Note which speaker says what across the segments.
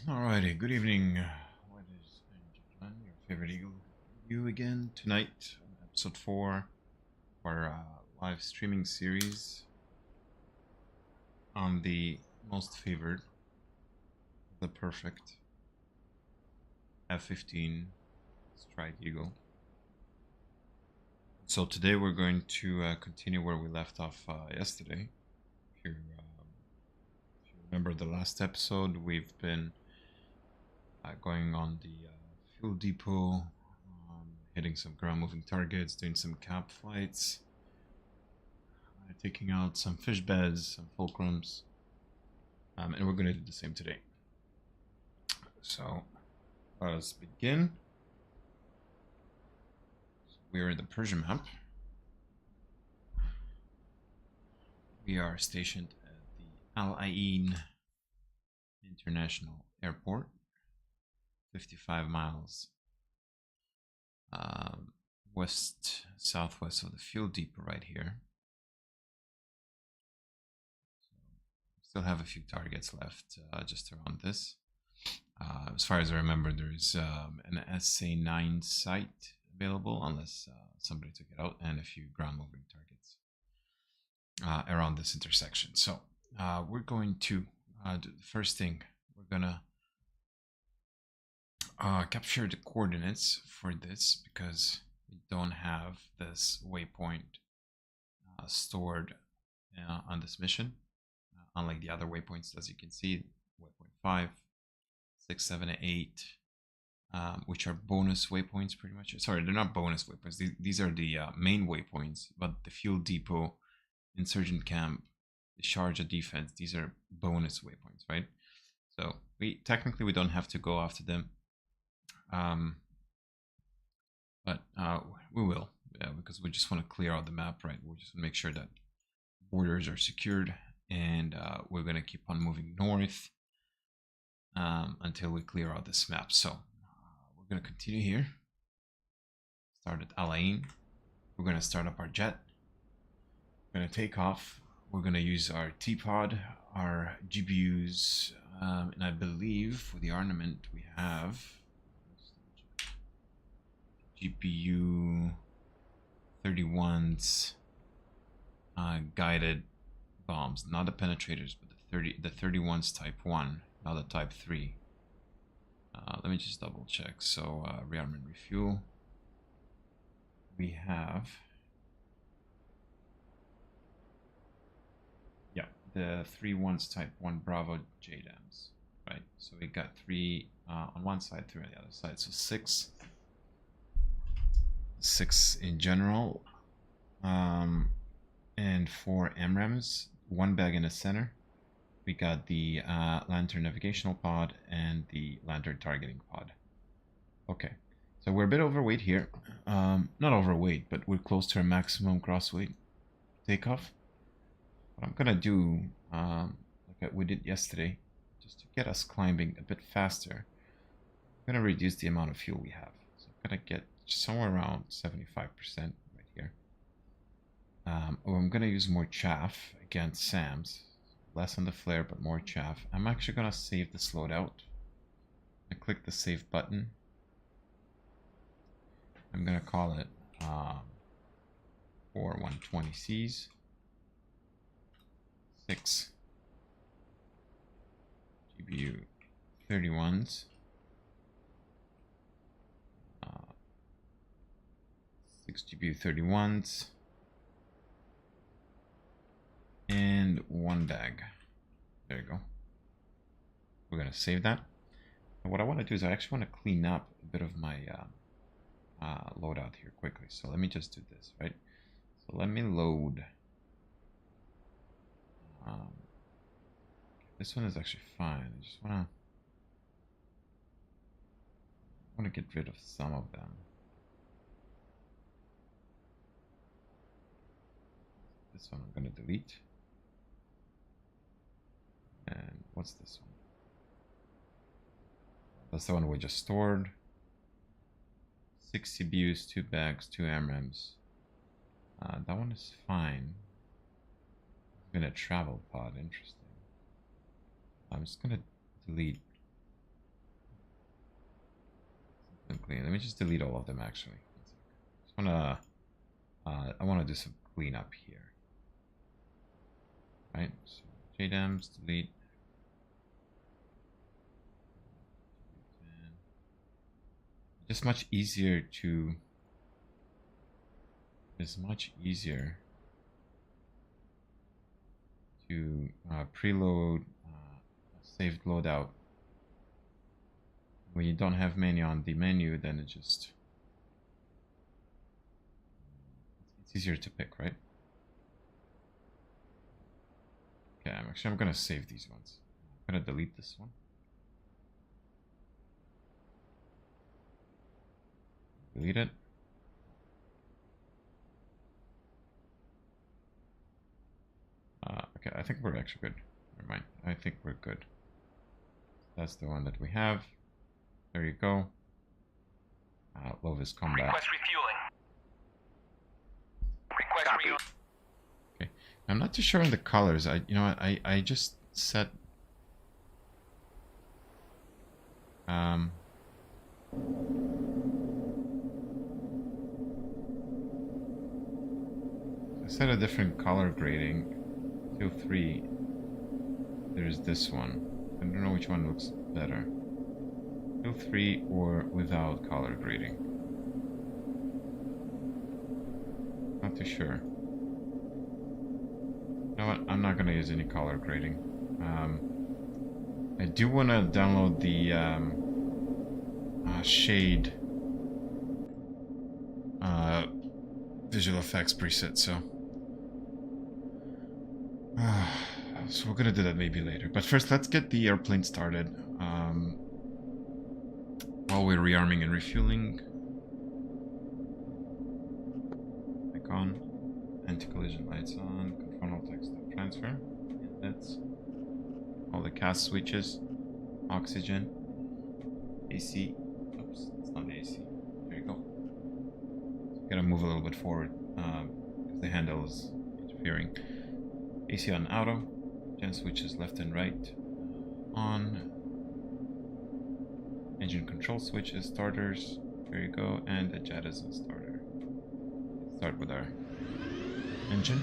Speaker 1: Alrighty, good evening, ladies and gentlemen. Your favorite Eagle, you again tonight, episode 4 of our live streaming series on the most favored, the perfect F-15 Strike Eagle. So today we're going to continue where we left off yesterday. If you remember the last episode, we've been going on the fuel depot, hitting some ground moving targets, doing some cap flights, taking out some fish beds, some fulcrums, and we're going to do the same today. So let us begin. So we're in the Persian map. We are stationed at the Al Ain International Airport, 55 miles southwest of the fuel depot right here. So still have a few targets left just around this. As far as I remember, there's an SA-9 site available, unless somebody took it out, and a few ground moving targets around this intersection. So we're going to do the first thing. We're gonna capture the coordinates for this because we don't have this waypoint stored on this mission, unlike the other waypoints. As you can see, waypoint 5, 6, 7, and 8, which are bonus waypoints pretty much. Sorry, they're not bonus waypoints. These are the main waypoints, but the fuel depot, insurgent camp, the Sharjah defense, these are bonus waypoints, right? So we don't have to go after them. But we will, because we just want to clear out the map, right? We just want to make sure that borders are secured, and we're going to keep on moving north until we clear out this map. So we're going to continue here. Start at Al Ain. We're going to start up our jet. We're going to take off. We're going to use our T-pod, our GPUs, and I believe for the armament we have GPU 31s, guided bombs, not the penetrators, but the 31s type 1, not the type 3. Let me just double check. So rearmament refuel. We have, yeah, the 31s type 1 Bravo JDAMs, right? So we got 3 on one side, 3 on the other side, so 6 in general, and 4 MRAMs, 1 bag in the center. We got the lantern navigational pod and the lantern targeting pod. Okay, so we're a bit overweight here. Not overweight, but we're close to our maximum cross weight takeoff. What I'm gonna do, like we did yesterday, just to get us climbing a bit faster, I'm gonna reduce the amount of fuel we have. So I'm gonna get somewhere around 75% right here. I'm gonna use more chaff against SAMs, less on the flare but more chaff. I'm actually gonna save this loadout. I click the save button. I'm gonna call it 4 120Cs, 6 GPU 31s, 6 GPU 31s, and 1 bag. There you go. We're gonna save that. And what I want to do is I actually want to clean up a bit of my loadout here quickly. So let me just do this, right? So let me load. This one is actually fine. I just want to get rid of some of them. This one I'm going to delete. And what's this one? That's the one we just stored. 6 CBUs, 2 bags, 2 MRAMs. That one is fine. Even a travel pod, interesting. I'm just gonna delete clean. Let me just delete all of them actually. I wanna do some cleanup here. Right, so JDAMs, delete. Just much easier to. It's much easier to preload saved loadout. When you don't have menu on the menu, then it just it's easier to pick, right? Okay, I'm gonna save these ones. I'm gonna delete this one. Delete it. Okay, I think we're actually good. Never mind. I think we're good. That's the one that we have. There you go. Lovis combat.
Speaker 2: Request refueling. Request refueling.
Speaker 1: Okay, I'm not too sure on the colors. I just set. I set a different color grading. 2-3. There's this one. I don't know which one looks better. 2-3 or without color grading. Not too sure. You know what? I'm not gonna use any color grading. I do want to download the shade visual effects preset, so we're gonna do that maybe later. But first, let's get the airplane started. While we're rearming and refueling. Icon, anti-collision lights on, control text transfer. That's all the cast switches, oxygen, AC. Oops, it's not AC. There you go. So gotta move a little bit forward because the handle is interfering. AC on auto, gen switches left and right on, engine control switches, starters, there you go, and a jettison starter. Let's start with our engine.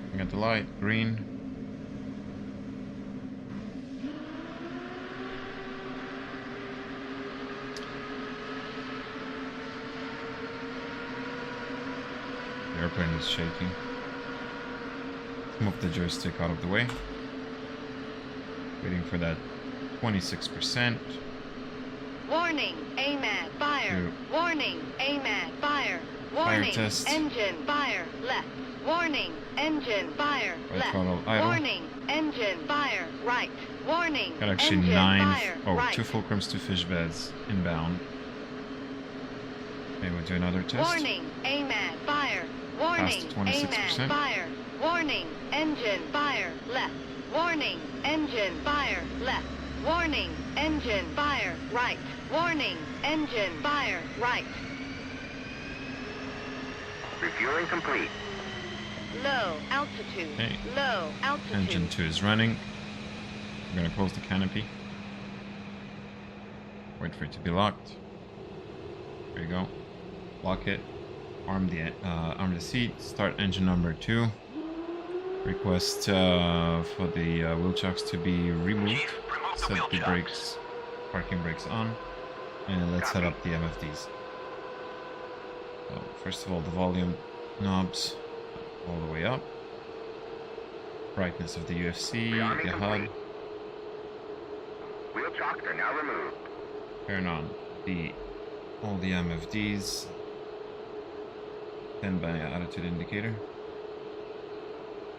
Speaker 1: Looking at the light, green. The airplane is shaking. Move the joystick out of the way. Waiting for that 26%.
Speaker 3: Warning, AMAD, fire. Warning, AMAD, fire. Warning,
Speaker 1: Fire test.
Speaker 3: engine, fire, left. Warning, engine, fire,
Speaker 1: Right
Speaker 3: left.
Speaker 1: throttle idle.
Speaker 3: Warning, engine, fire, right. Warning,
Speaker 1: Got actually
Speaker 3: engine,
Speaker 1: 9,
Speaker 3: fire, right.
Speaker 1: 2 fulcrums, 2 fish beds inbound. Okay, we'll do another test.
Speaker 3: Warning, AMAD, fire. Warning,
Speaker 1: Past 26%.
Speaker 3: AMAD, fire. Warning, engine, fire, left. Warning, engine, fire, left. Warning, engine, fire, right. Warning, engine, fire, right.
Speaker 2: Refueling complete.
Speaker 3: Low altitude.
Speaker 1: Okay.
Speaker 3: Low altitude.
Speaker 1: Engine 2 is running. We're gonna close the canopy. Wait for it to be locked. There you go. Lock it. Arm the seat. Start engine number 2. Request for the wheel chocks to be removed.
Speaker 2: Chief, remove the
Speaker 1: Set
Speaker 2: wheel
Speaker 1: the
Speaker 2: chocks.
Speaker 1: brakes, parking brakes on, and let's set up the MFDs. So first of all, the volume knobs all the way up. Brightness of the UFC,
Speaker 2: Rearming
Speaker 1: the HUD.
Speaker 2: complete. Wheel chocks are now removed.
Speaker 1: Turn on all the MFDs. Standby attitude indicator.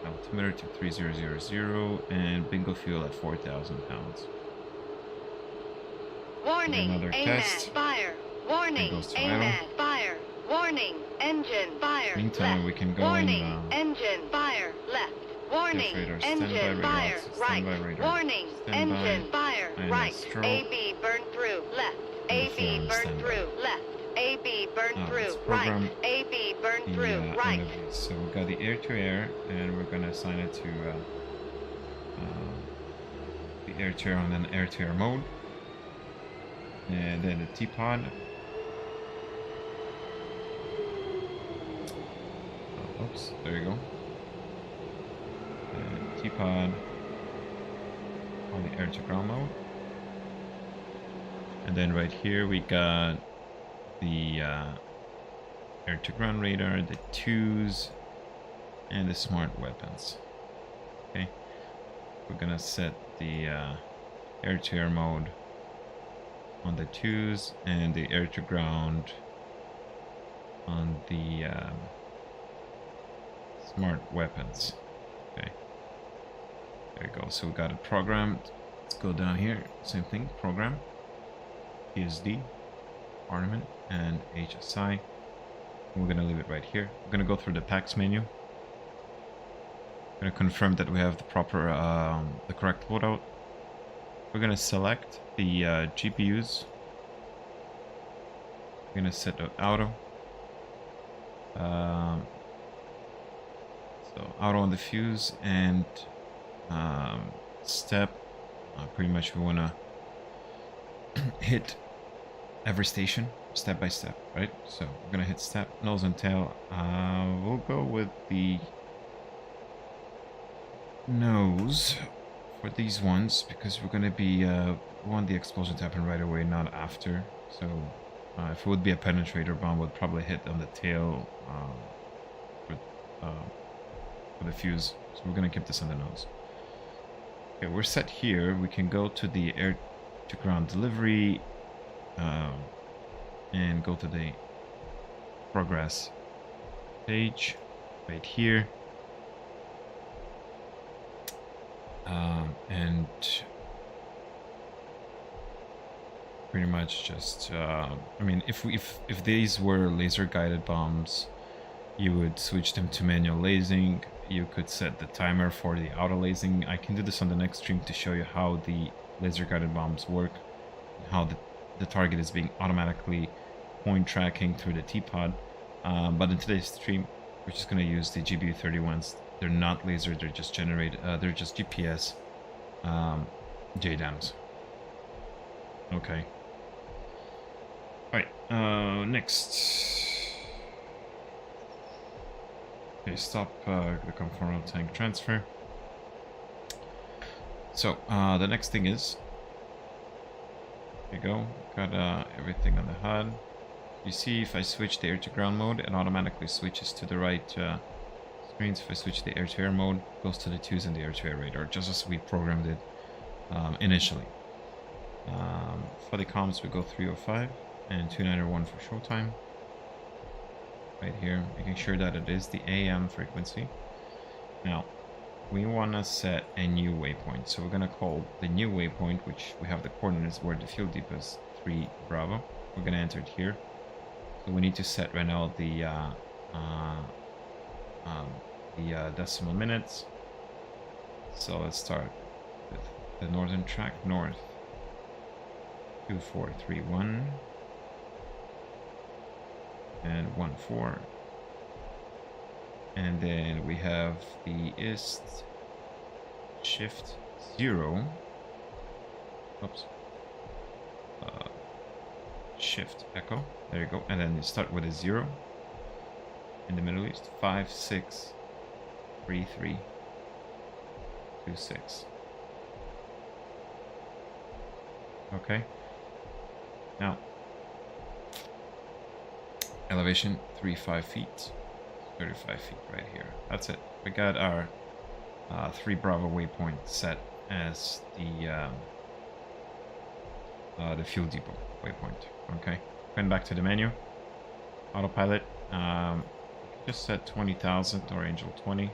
Speaker 1: Altimeter to 3000 and bingo fuel at 4,000 pounds.
Speaker 3: Warning,
Speaker 1: Another
Speaker 3: AMAD,
Speaker 1: test.
Speaker 3: fire. Warning,
Speaker 1: goes to
Speaker 3: AMAD,
Speaker 1: idle.
Speaker 3: fire. Warning, engine, fire.
Speaker 1: Meantime,
Speaker 3: left.
Speaker 1: we can go
Speaker 3: Warning,
Speaker 1: in.
Speaker 3: engine, fire, left. Warning,
Speaker 1: radar,
Speaker 3: engine,
Speaker 1: standby
Speaker 3: fire,
Speaker 1: radar,
Speaker 3: right.
Speaker 1: standby radar,
Speaker 3: Warning,
Speaker 1: standby,
Speaker 3: engine, fire,
Speaker 1: and
Speaker 3: right.
Speaker 1: stroke.
Speaker 3: AB burn through, left. AB
Speaker 1: Confirm
Speaker 3: burn
Speaker 1: standby.
Speaker 3: through, left. AB burn
Speaker 1: Now
Speaker 3: through,
Speaker 1: let's
Speaker 3: right.
Speaker 1: program
Speaker 3: AB burn
Speaker 1: the
Speaker 3: through, right.
Speaker 1: MFDs. So we've got the air-to-air, and we're going to assign it to the air-to-air on an air-to-air mode. And then the T-pod. Oh, oops, there you go. And T-pod on the air-to-ground mode. And then right here we got the air-to-ground radar, the 2s, and the smart weapons. Okay, we're gonna set the air-to-air mode on the 2s and the air-to-ground on the smart weapons. Okay, there you go. So we got it programmed. Let's go down here. Same thing. Program. PSD, Armament, and HSI. We're gonna leave it right here. We're gonna go through the packs menu. Gonna confirm that we have the proper, the correct loadout. We're gonna select the GPUs. We're gonna set it auto. So auto on the fuse and step. Pretty much we wanna hit every station step by step, right? So we're gonna hit step, nose and tail. We'll go with the nose for these ones because we're gonna be we want the explosion to happen right away, not after. So if it would be a penetrator bomb, would probably hit on the tail for the fuse. So we're gonna keep this on the nose. Okay, we're set here. We can go to the air to ground delivery and go to the progress page right here. And pretty much just I mean, if these were laser guided bombs, you would switch them to manual lasing. You could set the timer for the auto lasing. I can do this on the next stream to show you how the laser guided bombs work, how the target is being automatically point tracking through the T-pod. But in today's stream, we're just going to use the GBU-31s. They're not laser, they're just they're just GPS JDAMs. Okay. Alright, next. Okay, stop the conformal tank transfer. So, the next thing is, there you go, got everything on the HUD. You see, if I switch the air-to-ground mode, it automatically switches to the right screens. If I switch the air-to-air mode, it goes to the 2s and the air-to-air radar, just as we programmed it initially. For the comms, we go 305 and 291 for showtime. Right here, making sure that it is the AM frequency. Now, we want to set a new waypoint. So we're going to call the new waypoint, which we have the coordinates where the fuel depot is 3 Bravo. We're going to enter it here. So we need to set right now the decimal minutes. So let's start with the northern track, north 2431 and 14, and then we have the east shift 0. Oops. Shift echo. There you go. And then you start with a 0 in the Middle East. 563326. Okay. Now, elevation 35 feet, 35 feet right here. That's it. We got our 3 Bravo waypoint set as the fuel depot waypoint. Okay, going back to the menu, autopilot. Just set 20,000 or Angel 20.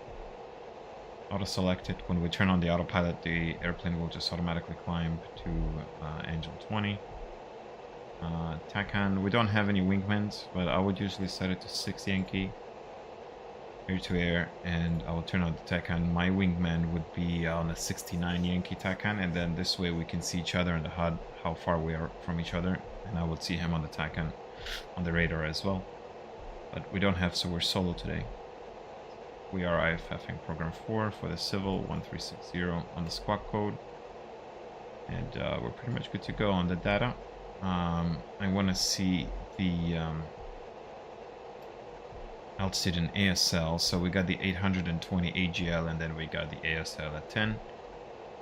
Speaker 1: Auto select it. When we turn on the autopilot, the airplane will just automatically climb to Angel 20. TACAN, we don't have any wingmans, but I would usually set it to 6 Yankee air to air, and I will turn on the TACAN. My wingman would be on a 69 Yankee TACAN, and then this way we can see each other in the HUD, how far we are from each other, and I would see him on the TACAN on the radar as well. But we don't have, so we're solo today. We are IFFing program 4 for the civil 1360 on the squawk code. And we're pretty much good to go on the data. I want to see the altitude in ASL. So we got the 820 AGL, and then we got the ASL at 10.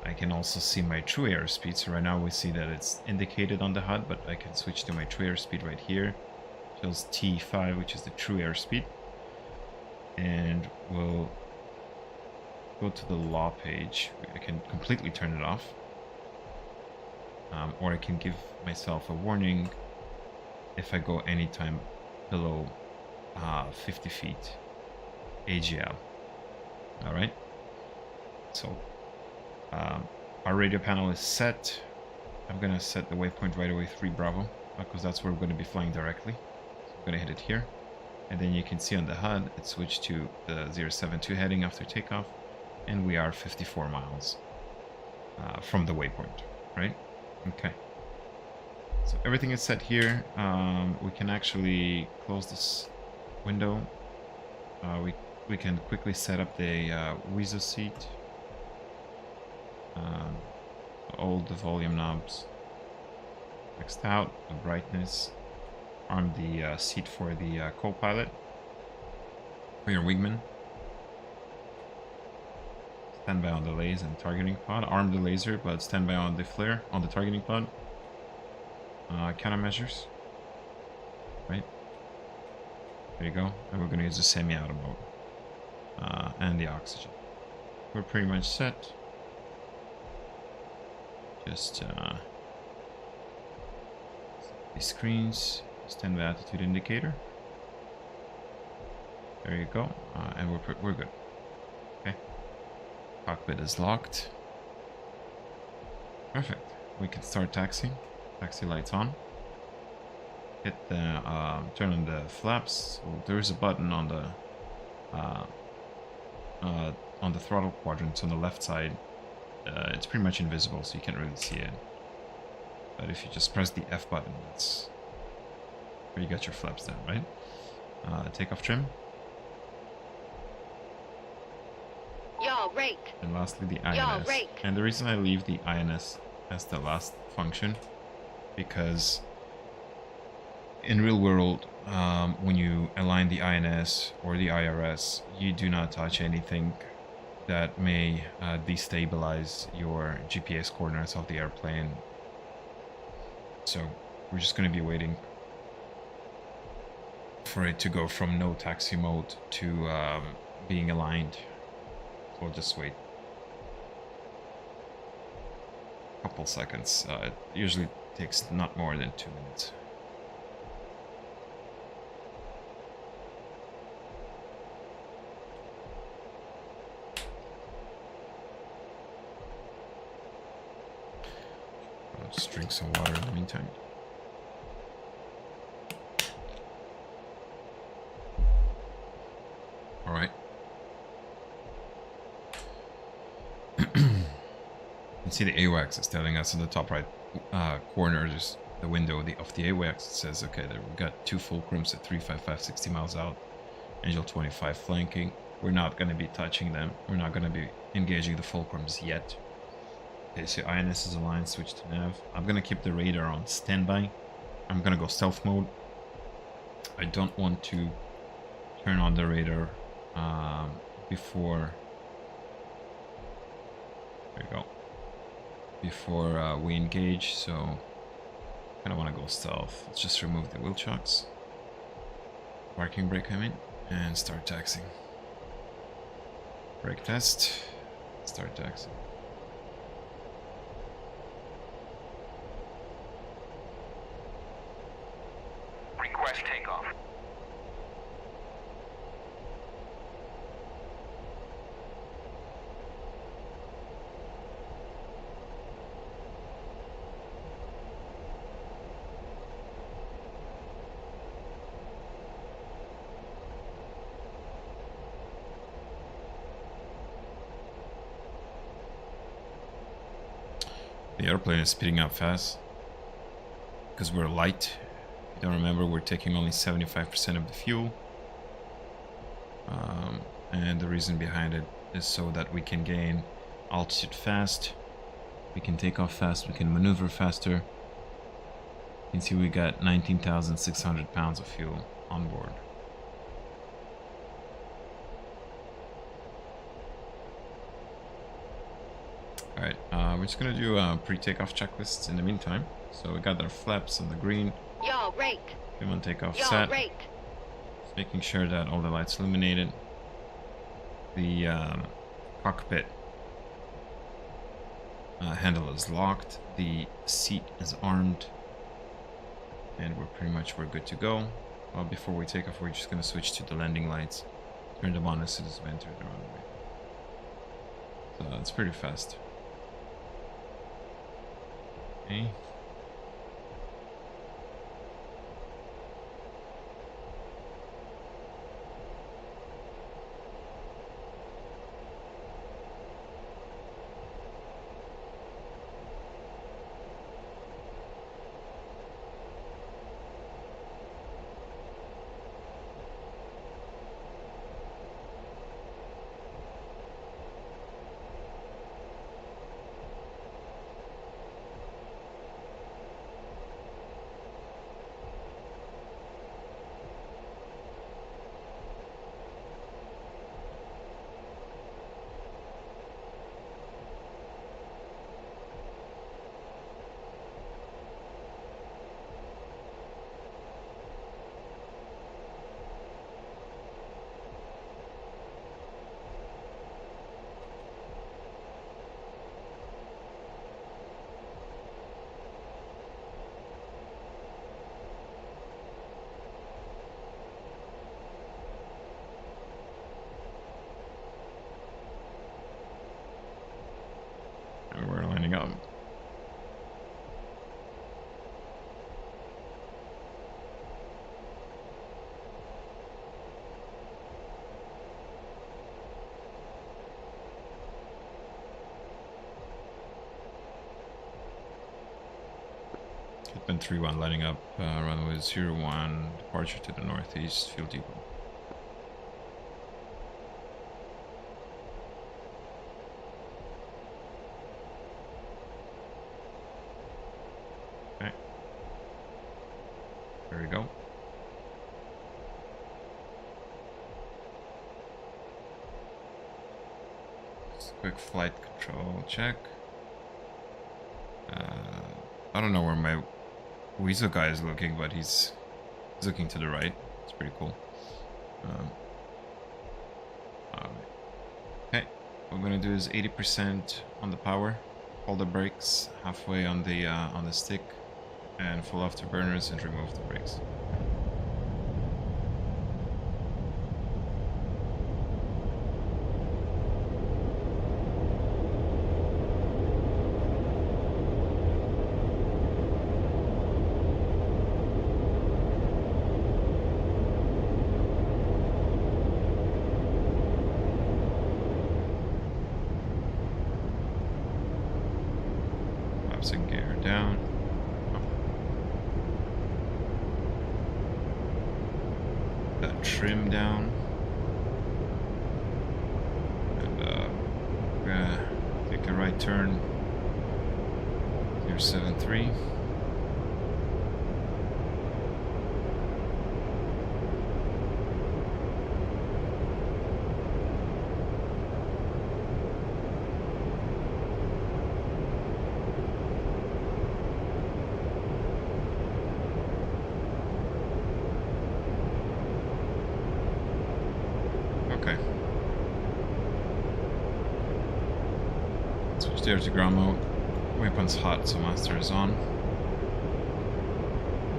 Speaker 1: I can also see my true airspeed. So right now we see that it's indicated on the HUD, but I can switch to my true airspeed right here. Shows T5, which is the true airspeed. And we'll go to the law page. I can completely turn it off. Or I can give myself a warning if I go anytime below 50 feet AGL. Alright, so our radio panel is set. I'm gonna set the waypoint right away 3 Bravo, because that's where we're going to be flying directly. So I'm gonna hit it here, and then you can see on the HUD it switched to the 072 heading after takeoff, and we are 54 miles from the waypoint, right? Okay, so everything is set here. We can actually close this window. We can quickly set up the WISO seat. All the volume knobs maxed out, the brightness, arm the seat for the co-pilot, for your wingman. Stand by on the laser and targeting pod. Arm the laser, but stand by on the flare on the targeting pod. Countermeasures. Right. There you go. And we're going to use the semi-auto mode. And the oxygen. We're pretty much set. Just these screens. Stand by altitude indicator. There you go. And we're good. Okay. Cockpit is locked. Perfect. We can start taxiing. Taxi lights on. Hit the turn on the flaps. So there's a button on the throttle quadrant on the left side. It's pretty much invisible, so you can't really see it. But if you just press the F button, that's where you got your flaps down, right? Takeoff trim.
Speaker 3: Yaw rate.
Speaker 1: And lastly, the INS.
Speaker 3: Yaw rate.
Speaker 1: And the reason I leave the INS as the last function, because in real world, when you align the INS or the IRS, you do not touch anything that may destabilize your GPS coordinates of the airplane. So we're just going to be waiting for it to go from no taxi mode to being aligned. We'll just wait a couple seconds. It usually takes not more than 2 minutes. I'll just drink some water in the meantime. All right. You can see the AWACS is telling us in the top right corner, just the window of the AWACS. It says, okay, there we got 2 fulcrums at 355, 60 miles out. Angel 25 flanking. We're not going to be touching them. We're not going to be engaging the fulcrums yet. Okay, so INS is aligned, switch to nav. I'm going to keep the radar on standby. I'm going to go stealth mode. I don't want to turn on the radar before... There you go. Before we engage, so I kind of want to go stealth. Let's just remove the wheel chocks. Parking brake, I mean, and start taxiing. Brake test. Start taxiing.
Speaker 2: Request takeoff.
Speaker 1: The airplane is speeding up fast because we're light. If you don't remember, we're taking only 75% of the fuel. And the reason behind it is so that we can gain altitude fast We can take off fast, we can maneuver faster. You can see we got 19,600 pounds of fuel on board. Alright, we're just gonna do pre-takeoff checklists in the meantime. So we got our flaps on the green.
Speaker 3: Yaw rate.
Speaker 1: Come on, takeoff
Speaker 3: Yaw
Speaker 1: set.
Speaker 3: rate.
Speaker 1: Just making sure that all the lights illuminated. The cockpit handle is locked. The seat is armed. And we're good to go. Well, before we take off, we're just gonna switch to the landing lights. Turn them on as soon as we enter the runway. So it's pretty fast. Okay. And we're lining up. Hitman 3-1 lining up, runway 01, departure to the northeast, fuel depot. Okay. There we go. Just a quick flight control check. I don't know where my Weasel guy is looking, but he's looking to the right. It's pretty cool. Okay, what we're gonna do is 80% on the power, hold the brakes halfway on the stick, and full afterburners and remove the brakes. And gear down. That trim down. And we're gonna take a right turn. 073. Okay. Switch there to ground mode. Weapons hot, so master is on.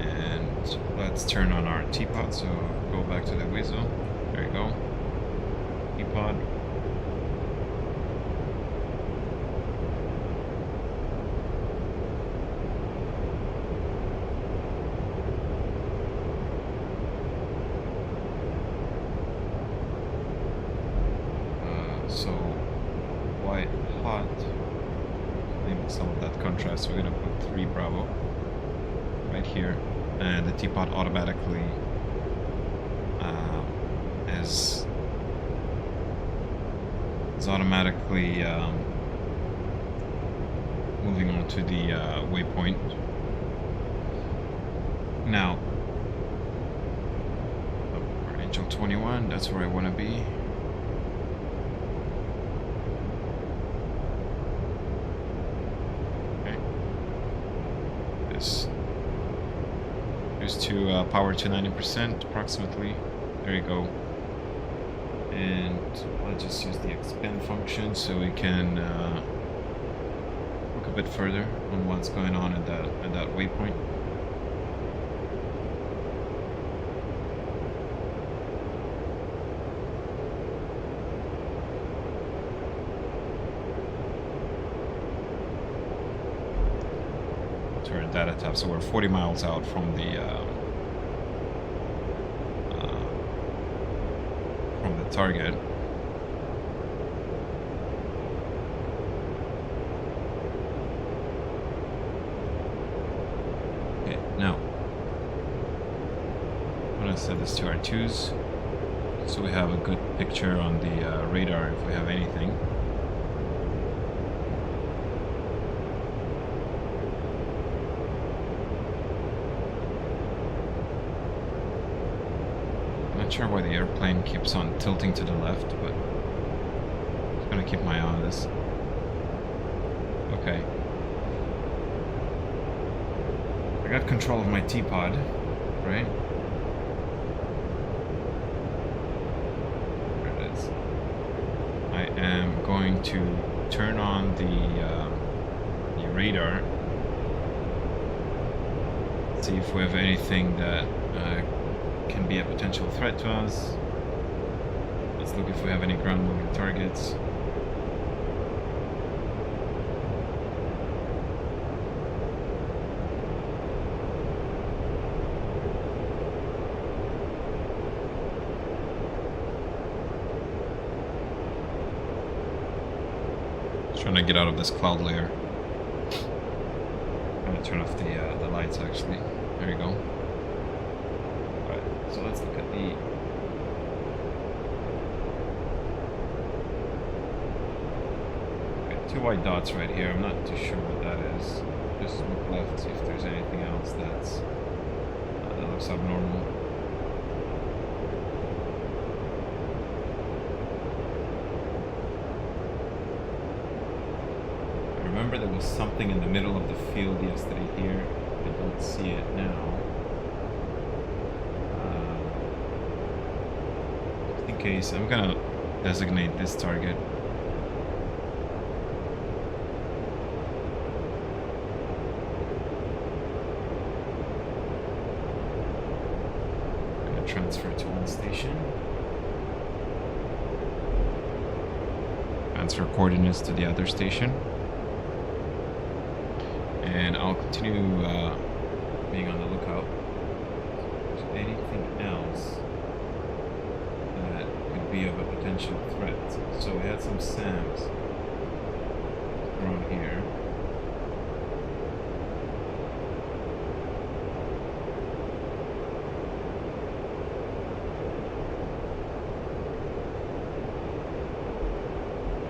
Speaker 1: And let's turn on our teapot, so go back to the Weasel. There you go. Teapot. So white hot, maybe some of that contrast. We're gonna put 3 Bravo right here, and the teapot automatically is moving on to the waypoint. Now, Angel 21, that's where I want to be. Okay. This is to power to 90% approximately. There you go. And I'll just use the expand function so we can look a bit further on what's going on at that waypoint. Turn data tab, so we're 40 miles out from the target. Okay, now I'm gonna set this to R2s so we have a good picture on the radar if we have anything. Not sure why the airplane keeps on tilting to the left, but I'm just gonna keep my eye on this. Okay. I got control of my T-pod, right? There it is. I am going to turn on the radar. See if we have anything that can be a potential threat to us. Let's look if we have any ground moving targets. Trying to get out of this cloud layer. I'm gonna turn off the lights actually. There you go. So let's look at the two white dots right here. I'm not too sure what that is. Just look left, see if there's anything else that looks abnormal. I remember there was something in the middle of the field yesterday here. I don't see it now. Case, I'm gonna designate this target. I'm gonna transfer to one station. Transfer coordinates to the other station. And I'll continue being on the lookout. If there's anything else be of a potential threat. So we had some SAMs around here.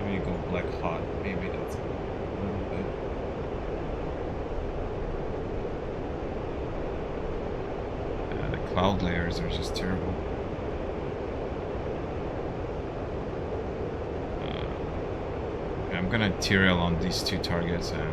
Speaker 1: Maybe go black hot. Maybe that's a little bit. The cloud layers are just terrible. I'm gonna TRL on these two targets and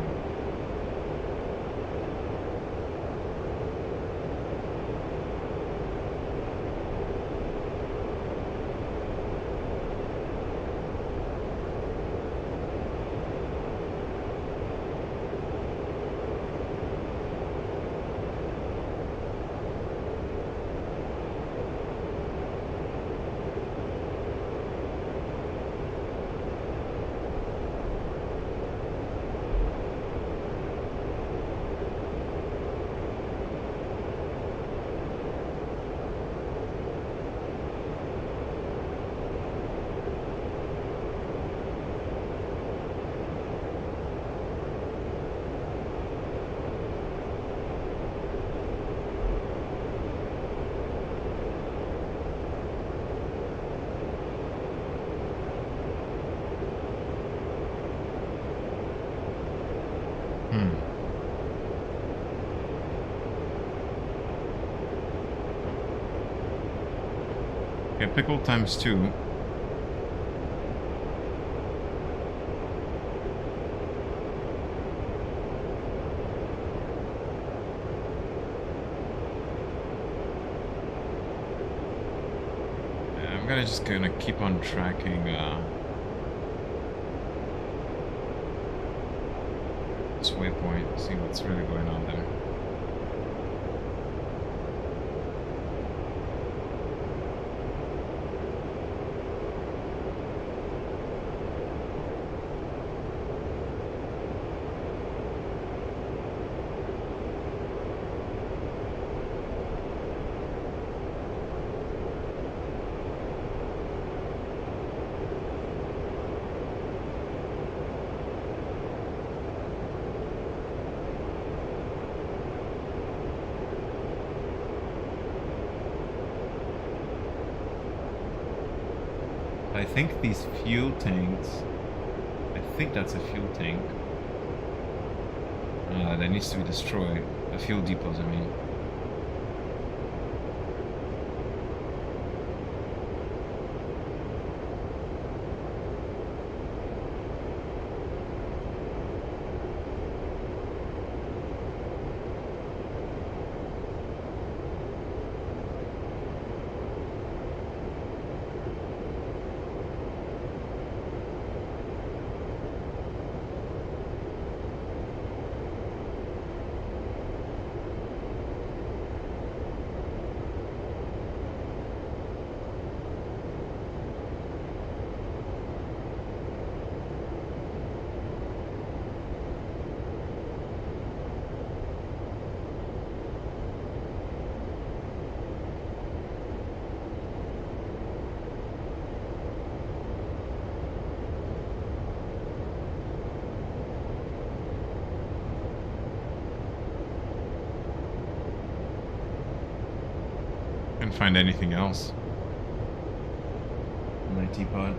Speaker 1: Okay, pickle times 2. I'm just gonna keep on tracking this waypoint, see what's really going on there. I think these fuel tanks, I think that's a fuel tank that needs to be destroyed. The fuel depots, I mean. Can't find anything else in my teapot.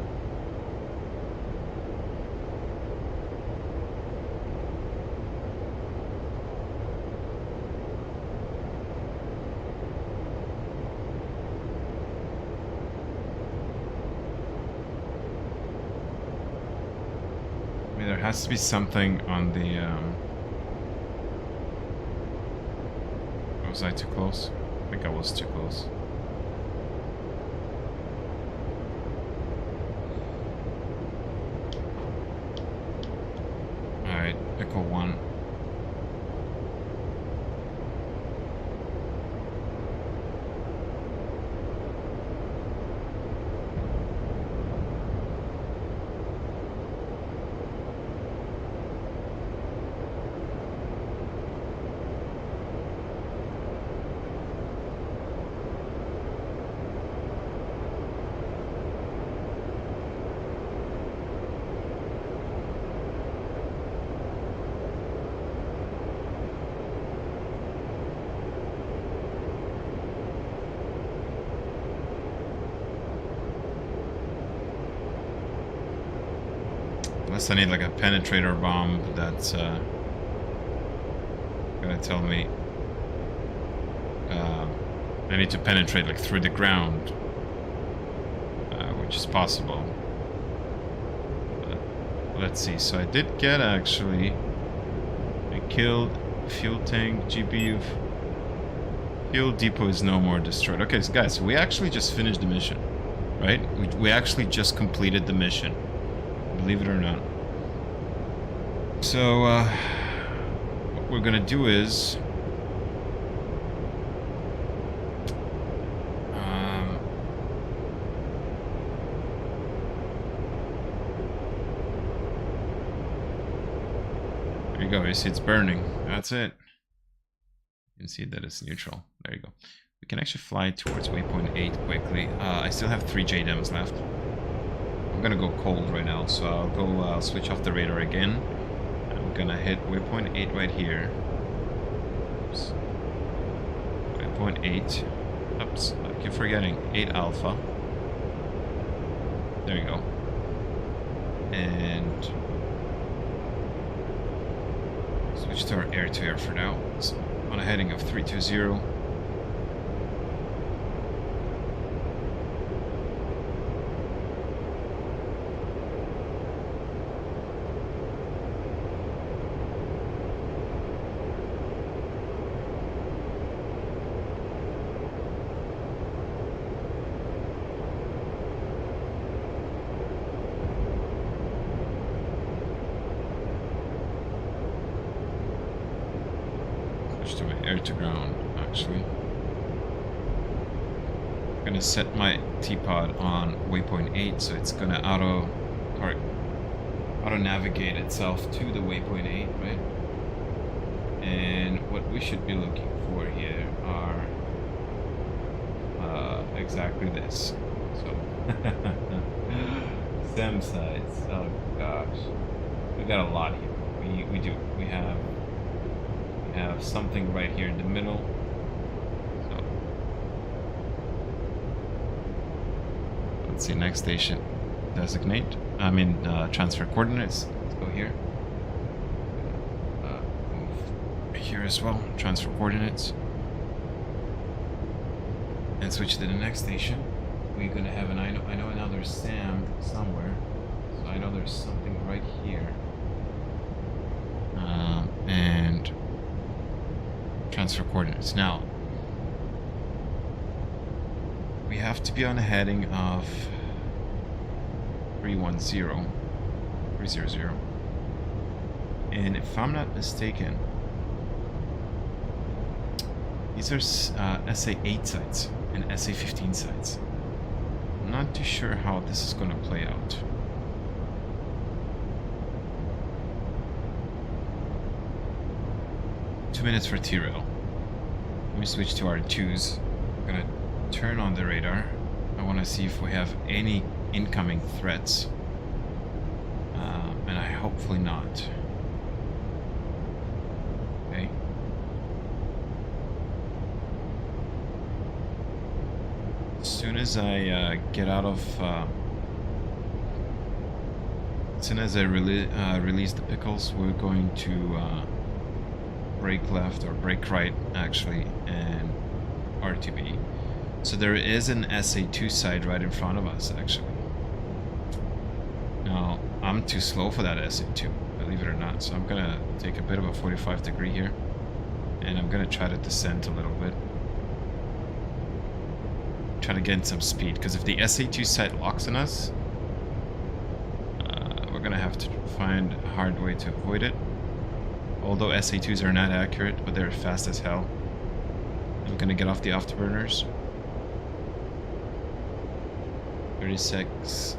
Speaker 1: I mean, there has to be something on the was I too close? I think I was too close. Alright, pickle 1. Unless I need like a penetrator bomb that's gonna tell me I need to penetrate like through the ground, which is possible. But let's see. So I did get actually. I killed fuel tank, GPU. Fuel depot is no more destroyed. Okay, so guys, we actually just finished the mission, right? We actually just completed the mission. Believe it or not. So, what we're gonna do is... there you go, you see it's burning. That's it. You can see that it's neutral. There you go. We can actually fly towards waypoint 8 quickly. I still have 3 JDAMs left. I'm gonna go cold right now, so I'll switch off the radar again. I'm gonna hit waypoint 8 right here. Oops. Waypoint 8. Oops, I keep forgetting. 8 alpha. There you go. And Switch to our air-to-air for now. So on a heading of 320. To my air to ground, actually. I'm gonna set my T-pod on waypoint 8, so it's gonna auto navigate itself to the waypoint 8, right? And what we should be looking for here are exactly this. So STEM sites. Oh gosh, we got a lot here. We have something right here in the middle. So let's see, next station, designate. Transfer coordinates. Let's go here. Move here as well. Transfer coordinates. And switch to the next station. We're gonna have an I know another SAM somewhere. So I know there's something right here. And transfer coordinates. Now, we have to be on a heading of 310. And if I'm not mistaken, these are SA-8 sites and SA-15 sites. I'm not too sure how this is going to play out. Minutes for T-rail. Let me switch to our 2s. I'm gonna turn on the radar. I want to see if we have any incoming threats, and I hopefully not. Okay. As soon as I get out of, as soon as I release the pickles, we're going to brake left or brake right, actually, and RTB. So there is an SA2 side right in front of us, actually. Now, I'm too slow for that SA2, believe it or not, so I'm gonna take a bit of a 45 degree here, and I'm gonna try to descend a little bit. Try to gain some speed, because if the SA2 side locks on us, we're gonna have to find a hard way to avoid it. Although SA2s are not accurate, but they're fast as hell. I'm gonna get off the afterburners. 36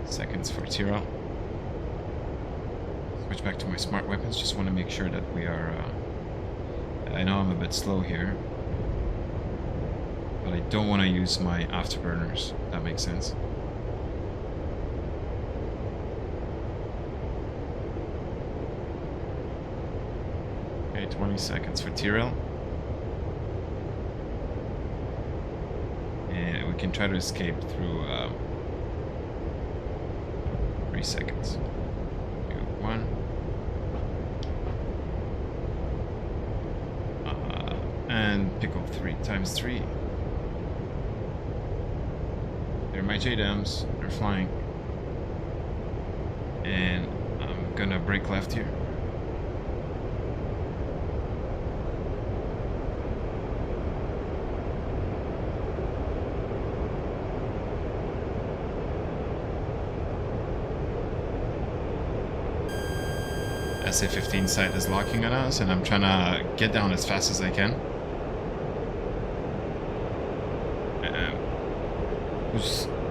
Speaker 1: seconds for T-rail. Switch back to my smart weapons. Just want to make sure that we are... I know I'm a bit slow here, but I don't want to use my afterburners. If that makes sense. Okay, 20 seconds for T-rail. And we can try to escape through 3 seconds. 2, 1. And pick up 3 times 3. They're my JDAMs. They're flying. And I'm gonna brake left here. SA-15 site is locking on us, and I'm trying to get down as fast as I can.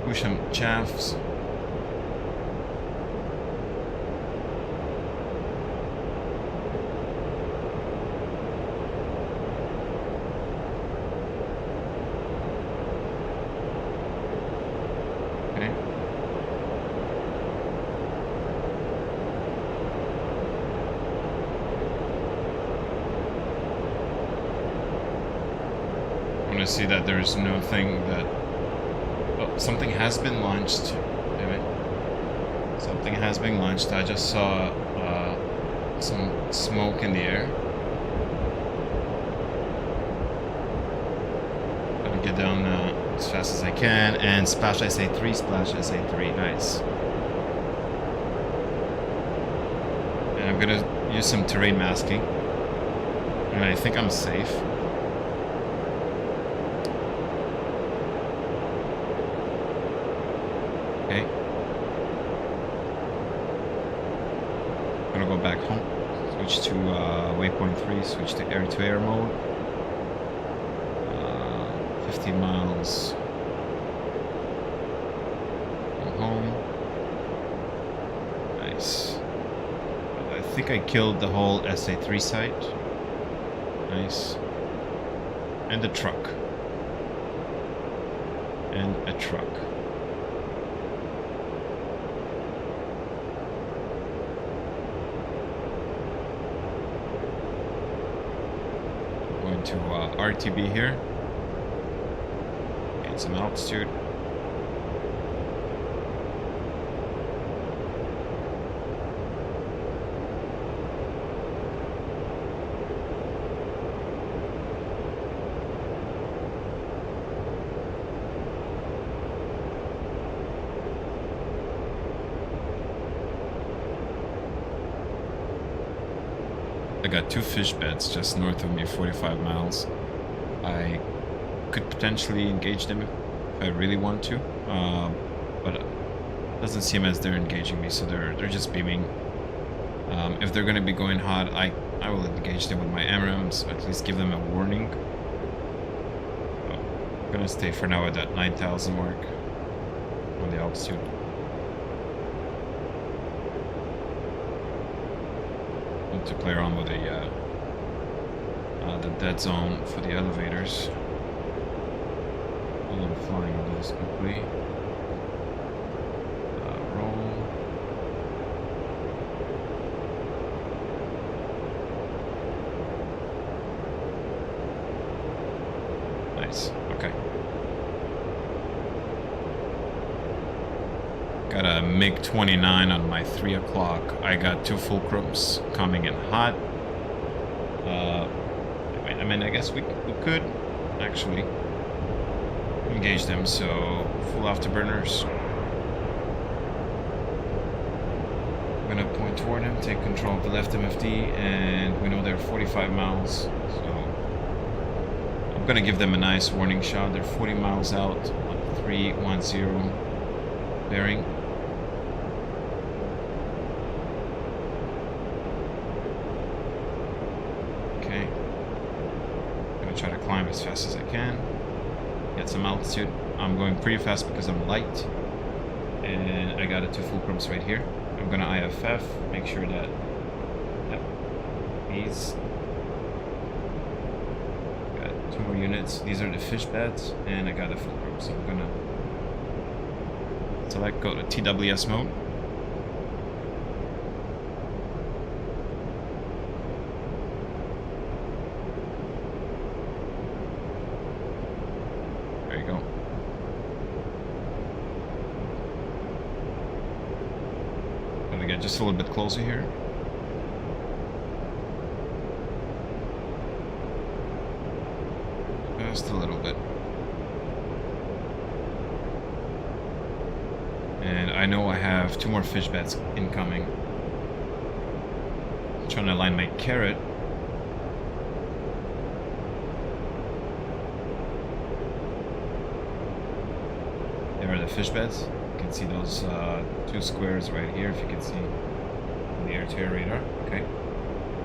Speaker 1: Push some chaffs. Okay. I want to see that there's nothing that... Oh, something has been launched. Damn it. Something has been launched. I just saw some smoke in the air. Gotta get down as fast as I can and splash SA3, splash SA3. Nice. And I'm gonna use some terrain masking. And I think I'm safe. Okay. Gonna go back home. Switch to waypoint 3, switch to air mode. 50 miles. Go home. Nice. I think I killed the whole SA3 site. Nice. And a truck. And a truck. Going to RTB here. Gain some altitude. I got 2 fish beds just north of me, 45 miles. I could potentially engage them if I really want to, but it doesn't seem as they're engaging me, so they're just beaming. If they're going to be going hot, I will engage them with my AMRAAMs, at least give them a warning. I'm going to stay for now at that 9,000 mark on the altitude. To play around with the dead zone for the elevators. While I'm flying on this quickly. Roll. Nice. Okay. Got a MiG-29 on my 3 o'clock. I got 2 fulcrums coming in hot. I mean, I guess we could actually engage them, so full afterburners. I'm gonna point toward them, take control of the left MFD, and we know they're 45 miles, so I'm gonna give them a nice warning shot. They're 40 miles out on 310 bearing. Try to climb as fast as I can, get some altitude. I'm going pretty fast because I'm light, and I got 2 fulcrums right here. I'm gonna IFF, make sure that these got 2 more units. These are the fish beds, and I got a fulcrum, so I'm gonna select, go to TWS mode. Just a little bit closer here. Just a little bit. And I know I have 2 more fish beds incoming. I'm trying to align my carrot. There are the fish beds. You can see those 2 squares right here, if you can see on the air-to-air radar. Okay,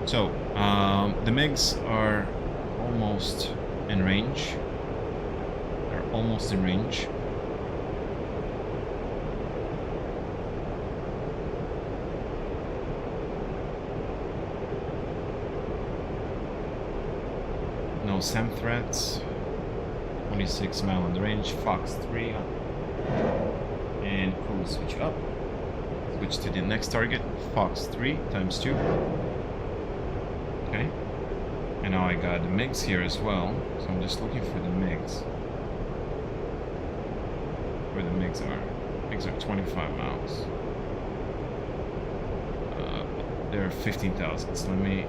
Speaker 1: so the MiGs are almost in range. They're almost in range. No SAM threats. 26 mile on the range. Fox 3 on. And cool, switch up. Switch to the next target, Fox 3 times 2. Okay. And now I got the MiGs here as well. So I'm just looking for the MiGs. Where the MiGs are. MiGs are 25 miles. There are 15,000. So let me.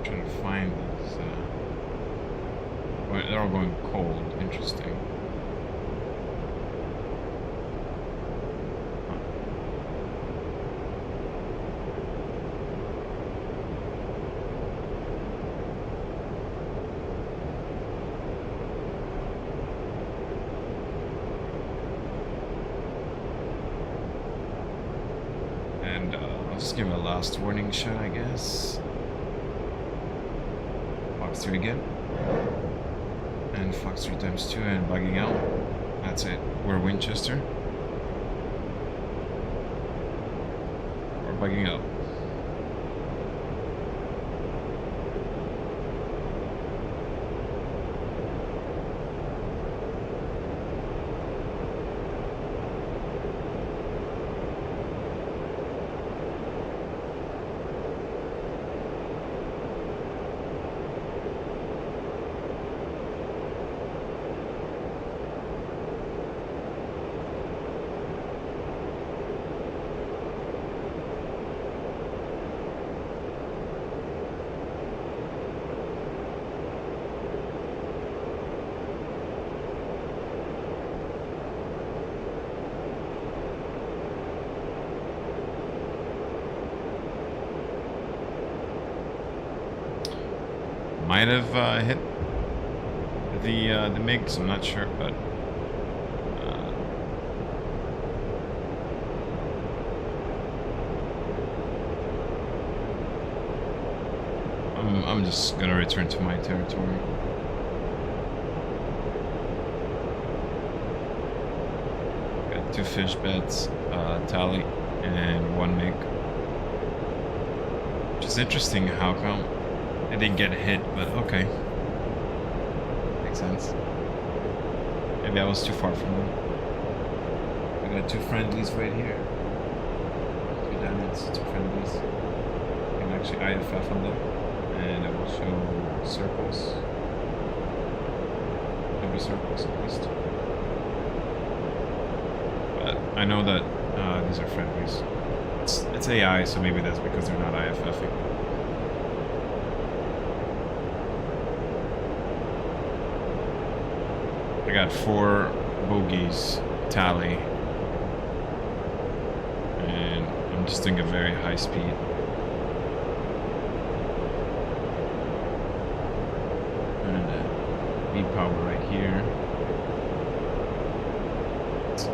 Speaker 1: Trying to find this. Well, they're all going cold. Interesting. And I'll just give it a last warning shot, I guess. Fox 3 again. And Fox 3 times 2 and bugging out. That's it. We're Winchester. We're bugging out. Might have hit the MiGs, I'm not sure, but I'm just gonna return to my territory. Got 2 fish beds, tally, and 1 MiG. Which is interesting. How come it didn't get hit? But okay, makes sense. Maybe I was too far from them. I got 2 friendlies right here. 2 damage, 2 friendlies. And actually IFF on them. And I will show circles. Maybe circles at least. But I know that these are friendlies. It's AI, so maybe that's because they're not IFFing. I got 4 bogeys tally. And I'm just doing a very high speed. Power right here. So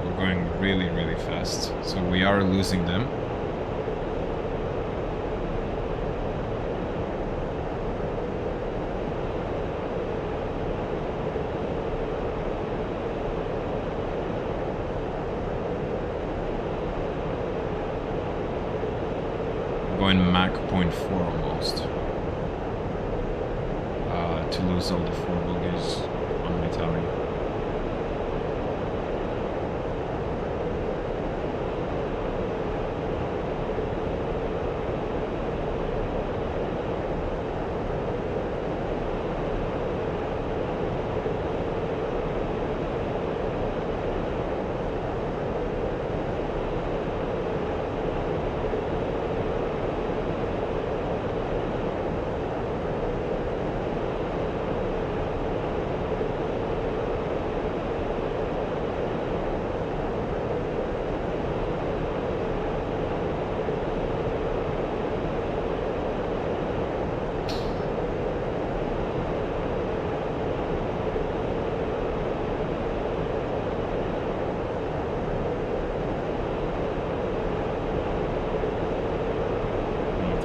Speaker 1: we're going really, really fast. So we are losing them. Going Mach 0.4 almost to lose all the 4 bogeys on my tally.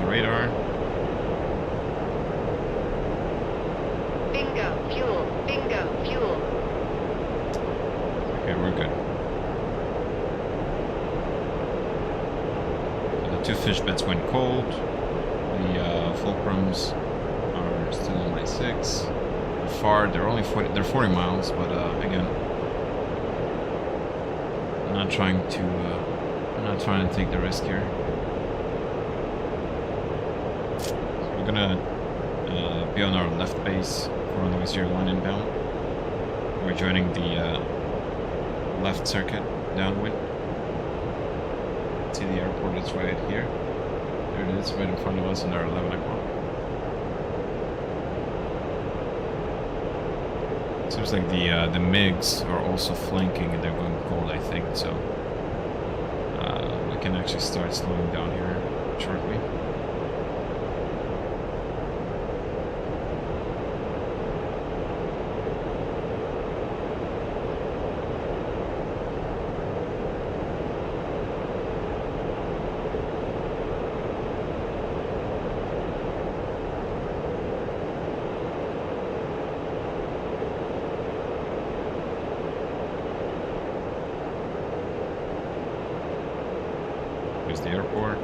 Speaker 1: Radar.
Speaker 3: Bingo, fuel. Bingo, fuel.
Speaker 1: Okay, we're good. So the 2 fish beds went cold. The fulcrums are still on my 6. The far. They're only 40 miles, but again, I'm not trying to take the risk here. So we're gonna be on our left base for runway 01 inbound. We're joining the left circuit downwind. See the airport is right here. There it is, right in front of us in our 11 o'clock. Seems like the MiGs are also flanking and they're going cold, I think, so we can actually start slowing down here shortly. Here's the airport.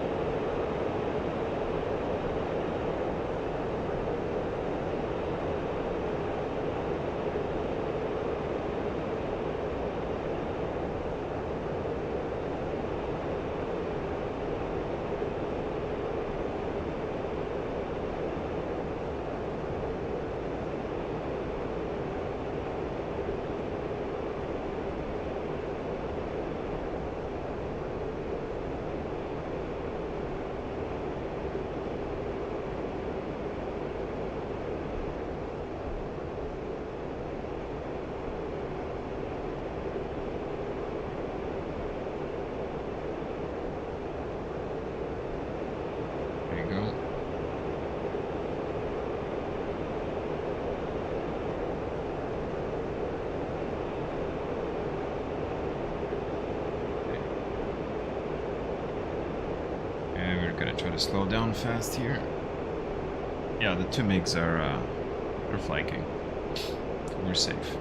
Speaker 1: Gonna try to slow down fast here. Yeah, the two MiGs are flanking. We're safe.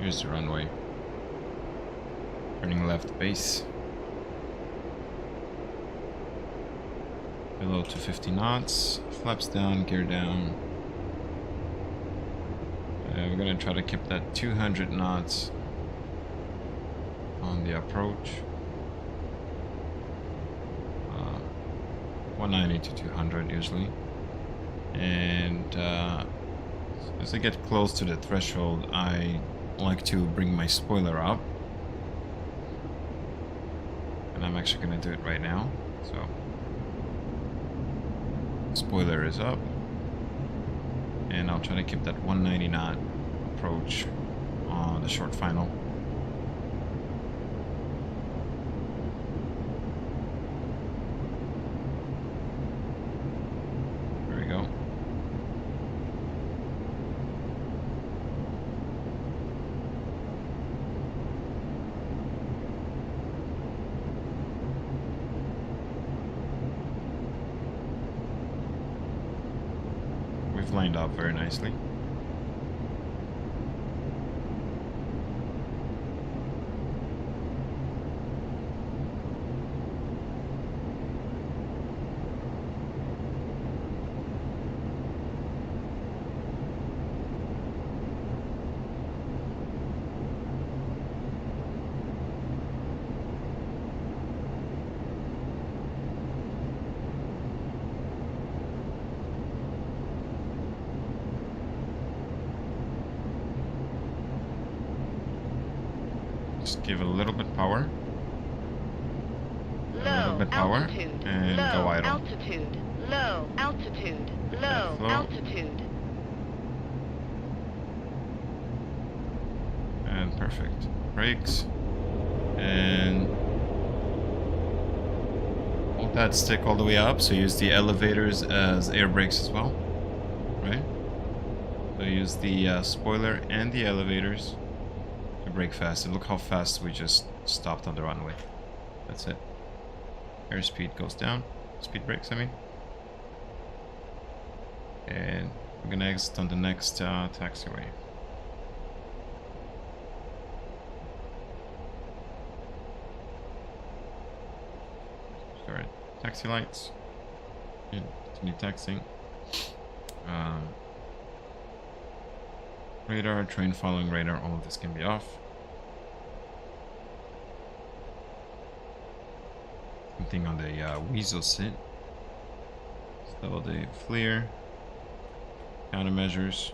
Speaker 1: Here's the runway. Turning left base. Below 250 knots. Flaps down, gear down. We're gonna try to keep that 200 knots on the approach. 190 to 200 usually. And as I get close to the threshold, I like to bring my spoiler up, and I'm actually going to do it right now. So spoiler is up, and I'll try to keep that 190 knot approach on the short final. There we go. Lined up very nicely. Just give it a little bit power.
Speaker 3: Altitude.
Speaker 1: And
Speaker 3: Low
Speaker 1: go idle.
Speaker 3: altitude. Low altitude. Low altitude.
Speaker 1: And perfect. Brakes. And won't that stick all the way up? So use the elevators as air brakes as well. Right? So use the spoiler and the elevators We brake fast. And look how fast we just stopped on the runway. That's it. Airspeed goes down. Speed brakes, I mean. And we're gonna exit on the next taxiway. Start taxi lights. And continue taxiing. Radar, train following radar, all of this can be off. Same thing on the Weasel sit. Level the FLIR. Countermeasures.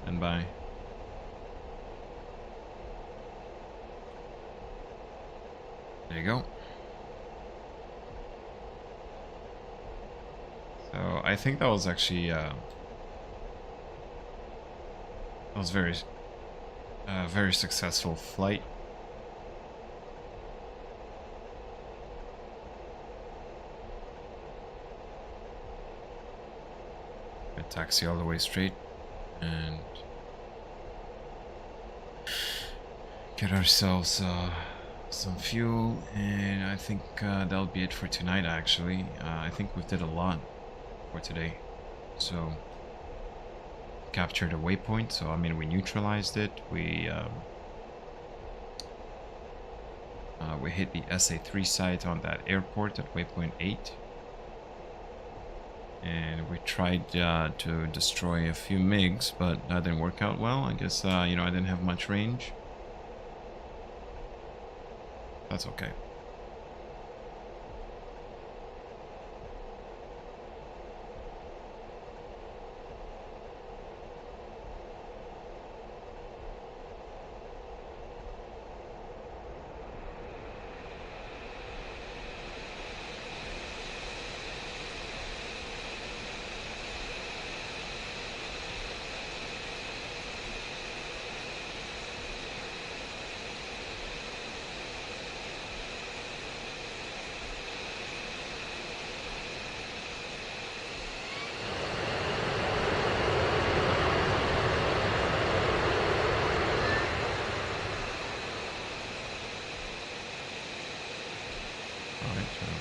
Speaker 1: And by. There you go. So I think that was actually that was very successful flight. Taxi all the way straight and get ourselves some fuel, and I think that'll be it for tonight. Actually, I think we did a lot for today. So captured a waypoint, so I mean we neutralized it. We hit the SA3 site on that airport at waypoint 8. And we tried to destroy a few MiGs, but that didn't work out well. I guess, you know, I didn't have much range. That's okay.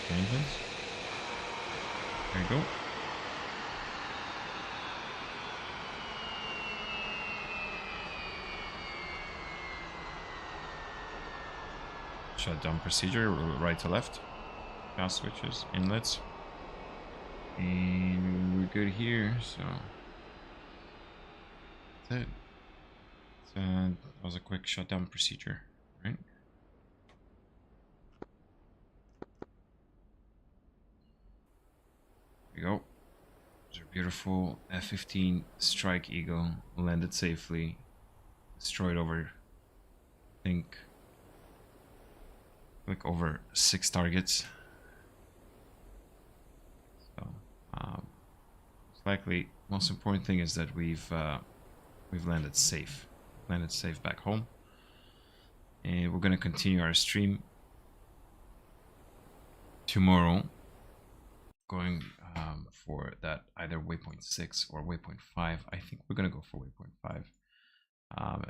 Speaker 1: Engines. There you go. Shutdown procedure, right to left. Fast switches, inlets. And we're good here, so that's it. So that was a quick shutdown procedure, right? There we go. There's a beautiful F-15 Strike Eagle, landed safely, destroyed over, I think, like over 6 targets. So, most likely, most important thing is that we've landed safe back home, and we're gonna continue our stream tomorrow, going for that either waypoint 6 or waypoint 5. I think we're gonna go for waypoint 5.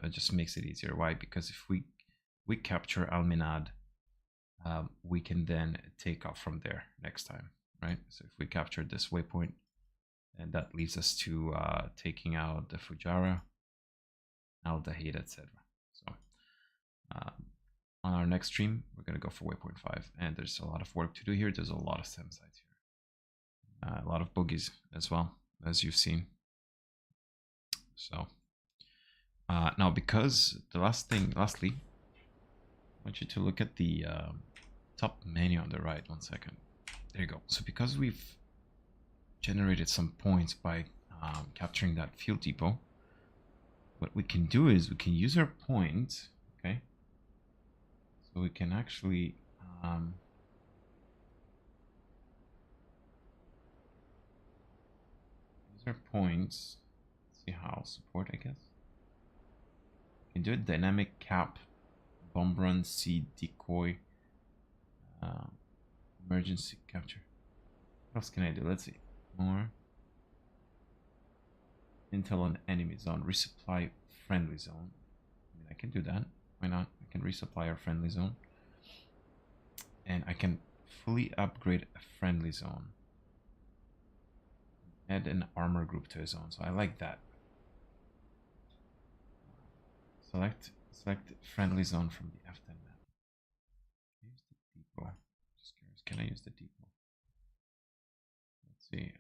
Speaker 1: It just makes it easier. Why? Because if we capture Alminad, we can then take off from there next time, right? So if we capture this waypoint, and that leads us to taking out the Fujara, Al Dahid, etc. So on our next stream, we're gonna go for waypoint 5, and there's a lot of work to do here. There's a lot of STEM sites here. A lot of boogies as well, as you've seen. So now, because the lastly, I want you to look at the top menu on the right. 1 second. There you go. So because we've generated some points by capturing that fuel depot, what we can do is we can use our points, okay? So we can actually our points. Let's see how support, I guess. You can do it dynamic cap, bomb run, seed, decoy, emergency capture. What else can I do? Let's see. More. Intel on enemy zone, resupply friendly zone. I mean, I can do that. Why not? I can resupply our friendly zone. And I can fully upgrade a friendly zone. Add an armor group to a zone. So I like that. Select friendly zone from the F10 map. Use the depot. Just curious, can I use the depot? Let's see.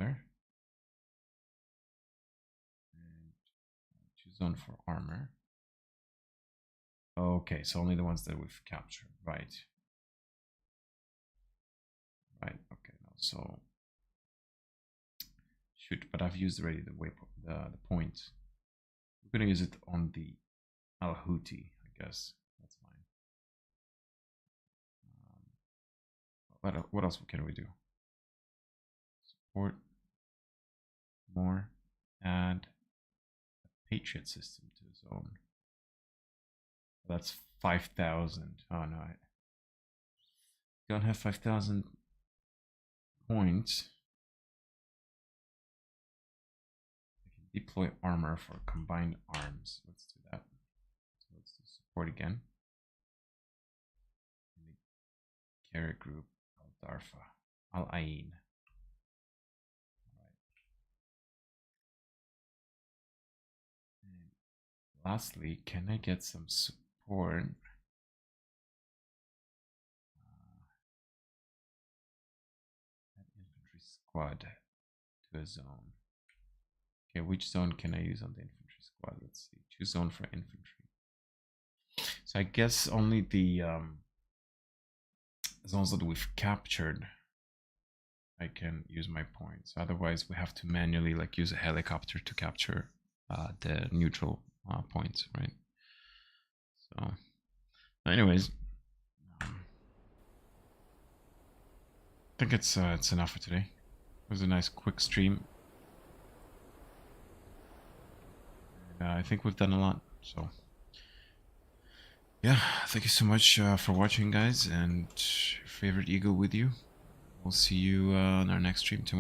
Speaker 1: Other. And choose zone for armor. Okay, so only the ones that we've captured. Right. Right, okay. No, so shoot, but I've used already the waypoint, the point. We're gonna use it on the Al Houthi, I guess. That's fine. What else can we do? Support more, add a Patriot system to the zone. That's 5,000. Oh no, I don't have 5,000 points. I can deploy armor for combined arms. Let's do that. So let's do support again. Carrier group, Al Darfa, Al Ain. Lastly, can I get some support? An infantry squad to a zone. Okay, which zone can I use on the infantry squad? Let's see. Choose zone for infantry. So I guess only the zones that we've captured I can use my points. Otherwise, we have to manually like use a helicopter to capture the neutral points, right? So, anyways, I think it's enough for today. It was a nice quick stream. And, I think we've done a lot. So, yeah, thank you so much for watching, guys, and your favorite eagle with you. We'll see you on our next stream tomorrow.